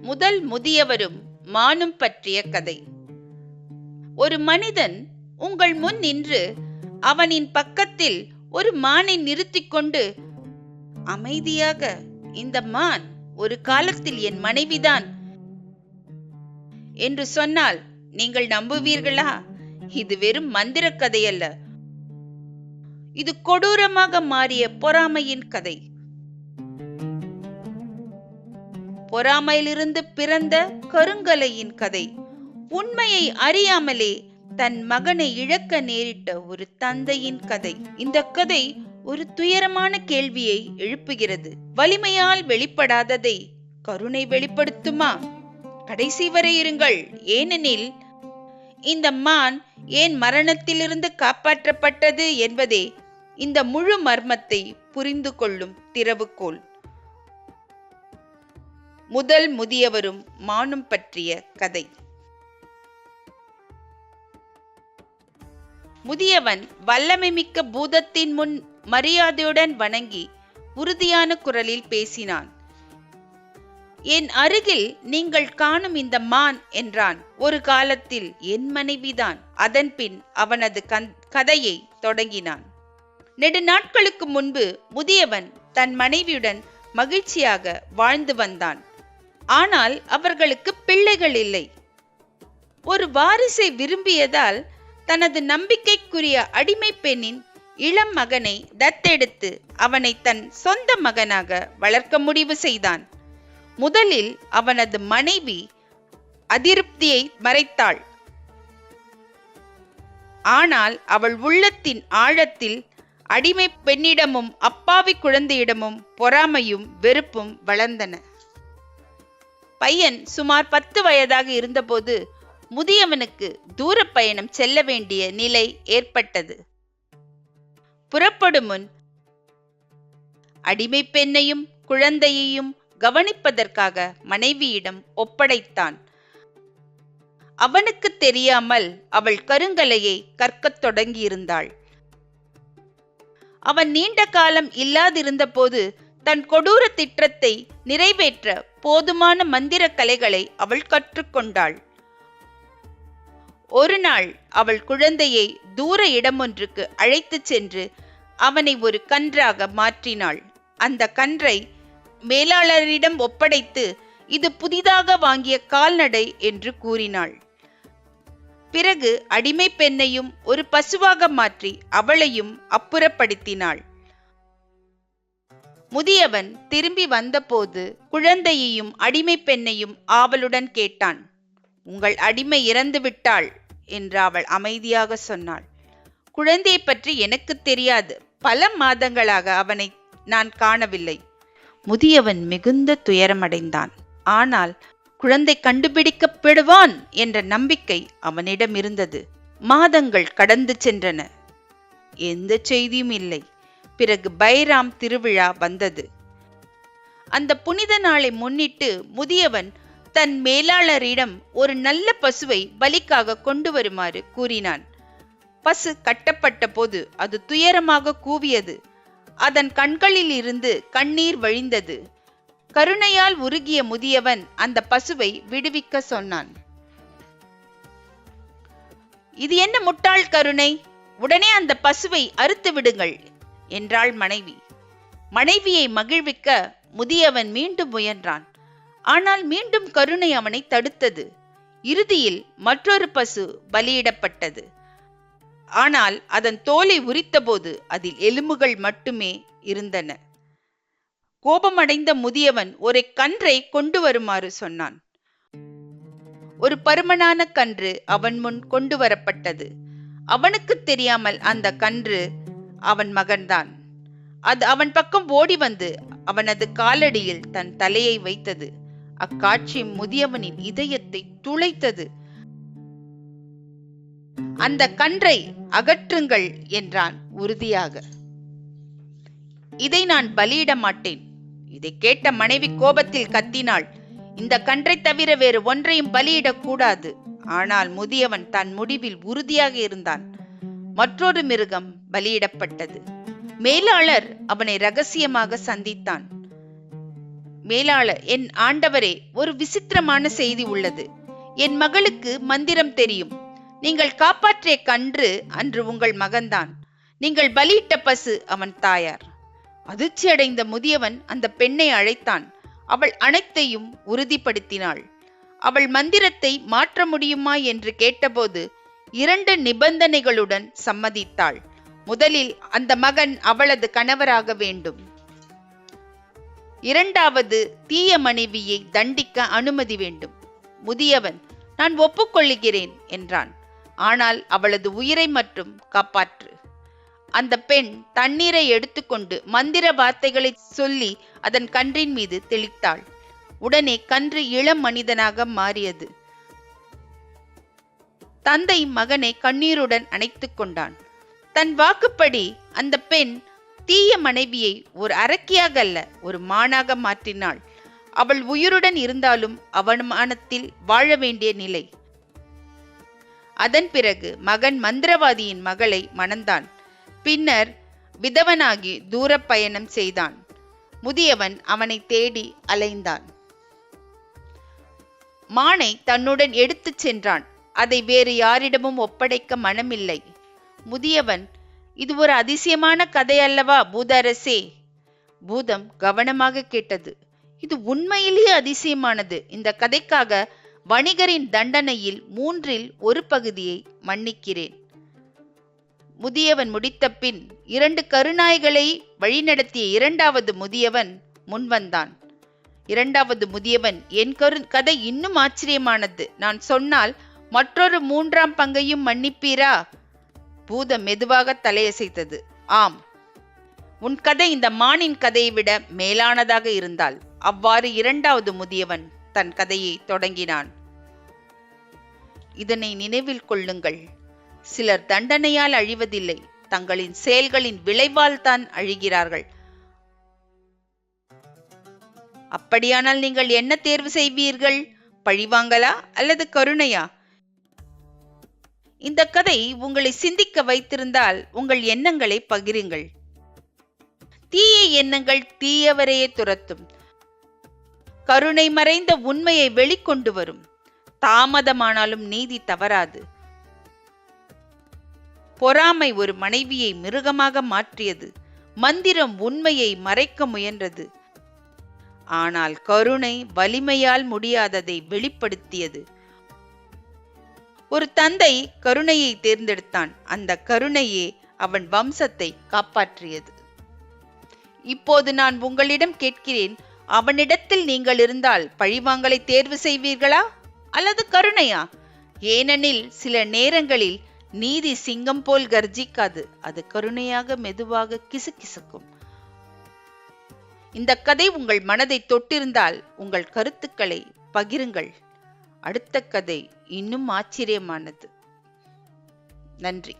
முதல் முதியவரும் மானும் பற்றிய கதை. ஒரு மனிதன் உங்கள் முன் நின்று அவனின் பக்கத்தில் ஒரு மானை நிறுத்திக் கொண்டு அமைதியாக, இந்த மான் ஒரு காலத்தில் என் மனைவிதான் என்று சொன்னால் நீங்கள் நம்புவீர்களா? இது வெறும் மந்திர கதை அல்ல, இது கொடூரமாக மாறிய பொறாமையின் கதை. பொறாமையிலிருந்து பிறந்த கருங்கலையின் கதை. உண்மையை அறியாமலே தன் மகனை இழக்க நேரிட்ட ஒரு தந்தையின் கதை. இந்த கதை ஒரு துயரமான கேள்வியை எழுப்புகிறது. வலிமையால் வெளிப்படாததை கருணை வெளிப்படுத்துமா? கடைசி வரை இருங்கள், ஏனெனில் இந்த மான் ஏன் மரணத்திலிருந்து காப்பாற்றப்பட்டது என்பதே இந்த முழு மர்மத்தை புரிந்து கொள்ளும் திறவுகோல். முதல் முதியவரும் மானும் பற்றிய கதை. முதியவன் வல்லமை மிக்க பூதத்தின் முன் மரியாதையுடன் வணங்கி உறுதியான குரலில் பேசினான். என் அருகில் நீங்கள் காணும் இந்த மான் என்றான் ஒரு காலத்தில் என் மனைவிதான். அதன் பின் அவனது கதையை தொடங்கினான். நெடு நாட்களுக்கு முன்பு முதியவன் தன் மனைவியுடன் மகிழ்ச்சியாக வாழ்ந்து வந்தான். ஆனால் அவர்களுக்கு பிள்ளைகள் இல்லை. ஒரு வாரிசை விரும்பியதால் தனது நம்பிக்கைக்குரிய அடிமை பெண்ணின் இளம் மகனை தத்தெடுத்து அவனை தன் சொந்த மகனாக வளர்க்க முடிவு செய்தான். முதலில் அவனது மனைவி அதிருப்தியை மறைத்தாள். ஆனால் அவள் உள்ளத்தின் ஆழத்தில் அடிமை பெண்ணிடமும் அப்பாவி குழந்தையிடமும் பொறாமையும் வெறுப்பும் வளர்ந்தன. பையன் சுமார் 10 வயதாக இருந்தபோது முதியவனுக்கு தூர பயணம் செல்ல வேண்டிய நிலை ஏற்பட்டது. புறப்படும் முன் அடிமை பெண்ணையும் குழந்தையையும் கவனிப்பதற்காக மனைவியிடம் ஒப்படைத்தான். அவனுக்கு தெரியாமல் அவள் கருங்கலையை கற்கத் தொடங்கியிருந்தாள். அவன் நீண்ட காலம் இல்லாதிருந்த போது தன் கொடூர திட்டத்தை நிறைவேற்ற போதுமான மந்திர கலைகளை அவள் கற்றுக்கொண்டாள். ஒரு நாள் அவள் குழந்தையை தூர இடமொன்றுக்கு அழைத்து சென்று அவனை ஒரு கன்றாக மாற்றினாள். அந்த கன்றை மேலாளரிடம் ஒப்படைத்து இது புதிதாக வாங்கிய கால்நடை என்று கூறினாள். பிறகு அடிமை பெண்ணையும் ஒரு பசுவாக மாற்றி அவளையும் அப்புறப்படுத்தினாள். முதியவன் திரும்பி வந்தபோது குழந்தையையும் அடிமை பெண்ணையும் ஆவலுடன் கேட்டான். உங்கள் அடிமை இறந்து விட்டாள் என்று அவள் அமைதியாக சொன்னாள். குழந்தையை பற்றி எனக்கு தெரியாது. பல மாதங்களாக அவனை நான் காணவில்லை. முதியவன் மிகுந்த துயரமடைந்தான். ஆனால் குழந்தை கண்டுபிடிக்கப்படுவான் என்ற நம்பிக்கை அவனிடம் இருந்தது. மாதங்கள் கடந்து சென்றன. எந்த செய்தியும் இல்லை. பிறகு பைராம் திருவிழா வந்தது. அந்த புனித நாளை முன்னிட்டு முதியவன் தன் மேலாளரிடம் ஒரு நல்ல பசுவை பலிக்காக கொண்டு வருமாறு கூறினான். பசு கட்டப்பட்ட போது அது துயரமாக கூவியது. அதன் கண்களில் இருந்து கண்ணீர் வழிந்தது. கருணையால் உருகிய முதியவன் அந்த பசுவை விடுவிக்க சொன்னான். இது என்ன முட்டாள் கருணை! உடனே அந்த பசுவை அறுத்து விடுங்கள் என்றாள் மனைவி. மனைவியை மகிழ்விக்க முதியவன் மீண்டும் முயன்றான். ஆனால் மீண்டும் கருணை அவனை தடுத்தது. இறுதியில் மற்றொரு பசு பலியிடப்பட்டது. ஆனால் அதன் தோலை உரித்தபோது அதில் எலும்புகள் மட்டுமே இருந்தன. கோபமடைந்த முதியவன் ஒரு கன்றை கொண்டு வருமாறு சொன்னான். ஒரு பருமனான கன்று அவன் முன் கொண்டு வரப்பட்டது. அவனுக்கு தெரியாமல் அந்த கன்று அவன் மகன்தான். அது அவன் பக்கம் ஓடி வந்து அவனது காலடியில் தன் தலையை வைத்தது. அக்காட்சி முதியவனின் இதயத்தை துளைத்தது. அந்த கன்றை அகற்றுங்கள் என்றான் உறுதியாக. இதை நான் பலியிட மாட்டேன். இதை கேட்ட மனைவி கோபத்தில் கத்தினாள். இந்த கன்றை தவிர வேறு ஒன்றையும் பலியிடக் கூடாது. ஆனால் முதியவன் தன் முடிவில் உறுதியாக இருந்தான். மற்றொரு மிருகம் பலியிடப்பட்டது. மேலாளர் அவனை ரகசியமாக சந்தித்தான். மேலாளர், என் ஆண்டவரே, ஒரு விசித்திரமான செய்தி உள்ளது. என் மகளுக்கு மந்திரம் தெரியும். நீங்கள் காப்பாற்றிய கன்று அன்று உங்கள் மகன்தான். நீங்கள் பலியிட்ட பசு அவன் தாயார். அதிர்ச்சி அடைந்த முதியவன் அந்த பெண்ணை அழைத்தான். அவள் அனைத்தையும் உறுதிப்படுத்தினாள். அவள் மந்திரத்தை மாற்ற முடியுமா என்று கேட்டபோது 2 நிபந்தனைகளுடன் சம்மதித்தாள். முதலில் அந்த மகன் அவளது கணவராக வேண்டும். இரண்டாவது, தீய மனைவியை தண்டிக்க அனுமதி வேண்டும். முதியவன், நான் ஒப்புக்கொள்கிறேன் என்றான். ஆனால் அவளது உயிரை மட்டும் காப்பாற்று. அந்த பெண் தண்ணீரை எடுத்துக்கொண்டு மந்திர வார்த்தைகளை சொல்லி அதன் கன்றின் மீது தெளித்தாள். உடனே கன்று இளம் மனிதனாக மாறியது. தந்தை மகனை கண்ணீருடன் அணைத்துக் கொண்டான். தன் வாக்குப்படி அந்த பெண் தீய மனைவியை ஒரு அரக்கியாக அல்ல, ஒரு மானாக மாற்றினாள். அவள் உயிருடன் இருந்தாலும் அவமானத்தில் வாழ வேண்டிய நிலை. அதன் பிறகு மகன் மந்திரவாதியின் மகளை மணந்தான். பின்னர் விதவனாகி தூர பயணம் செய்தான். முதியவன் அவனை தேடி அலைந்தான். மானை தன்னுடன் எடுத்துச் சென்றான். அதை வேறு யாரிடமும் ஒப்படைக்க மனமில்லை. முதியவன், இது ஒரு அதிசயமான கதை அல்லவா பூதரசே? பூதம் கவனமாக கேட்டது. இது உண்மையிலேயே அதிசயமானது. இந்த கதைக்காக வணிகரின் தண்டனையில் 3இல் 1 பகுதியை மன்னிக்கிறேன். முதியவன் முடித்த பின் 2 கருநாய்களை வழிநடத்திய 2வது முதியவன் முன்வந்தான். 2வது முதியவன், என் கதை இன்னும் ஆச்சரியமானது. நான் சொன்னால் மற்றொரு 3ஆம் பங்கையும் மன்னிப்பீரா? பூதம் மெதுவாக தலையசைத்தது. ஆம், உன் கதை இந்த மானின் கதையை விட மேலானதாக இருந்தால். அவ்வாறு 2வது முதியவன் தன் கதையை தொடங்கினான். இதனை நினைவில் கொள்ளுங்கள். சிலர் தண்டனையால் அழிவதில்லை, தங்களின் செயல்களின் விளைவால் தான் அழிகிறார்கள். அப்படியானால் நீங்கள் என்ன தேர்வு செய்வீர்கள்? பழிவாங்கலா அல்லது கருணையா? இந்த கதை உங்களை சிந்திக்க வைத்திருந்தால் உங்கள் எண்ணங்களை பகிருங்கள். தீய எண்ணங்கள் தீயவரையே துரத்தும். கருணை மறைந்த உண்மையை வெளிக்கொண்டு வரும். தாமதமானாலும் நீதி தவறாது. பொறாமை ஒரு மனைவியை மிருகமாக மாற்றியது. மந்திரம் உண்மையை மறைக்க முயன்றது. ஆனால் கருணை வலிமையால் முடியாததை வெளிப்படுத்தியது. ஒரு தந்தை கருணையை தேர்ந்தெடுத்தான். அந்த கருணையே அவன் வம்சத்தை காப்பாற்றியது. இப்போது நான் உங்களிடம் கேட்கிறேன், அவனிடத்தில் நீங்கள் இருந்தால் பழிவாங்கலை தேர்வு செய்வீர்களா அல்லது கருணையா? ஏனெனில் சில நேரங்களில் நீதி சிங்கம் போல் கர்ஜிக்காது. அது கருணையாக மெதுவாக கிசுகிசுக்கும். இந்த கதை உங்கள் மனதை தொட்டிருந்தால் உங்கள் கருத்துக்களை பகிருங்கள். அடுத்த கதை இன்னும் ஆச்சரியமானது. நன்றி.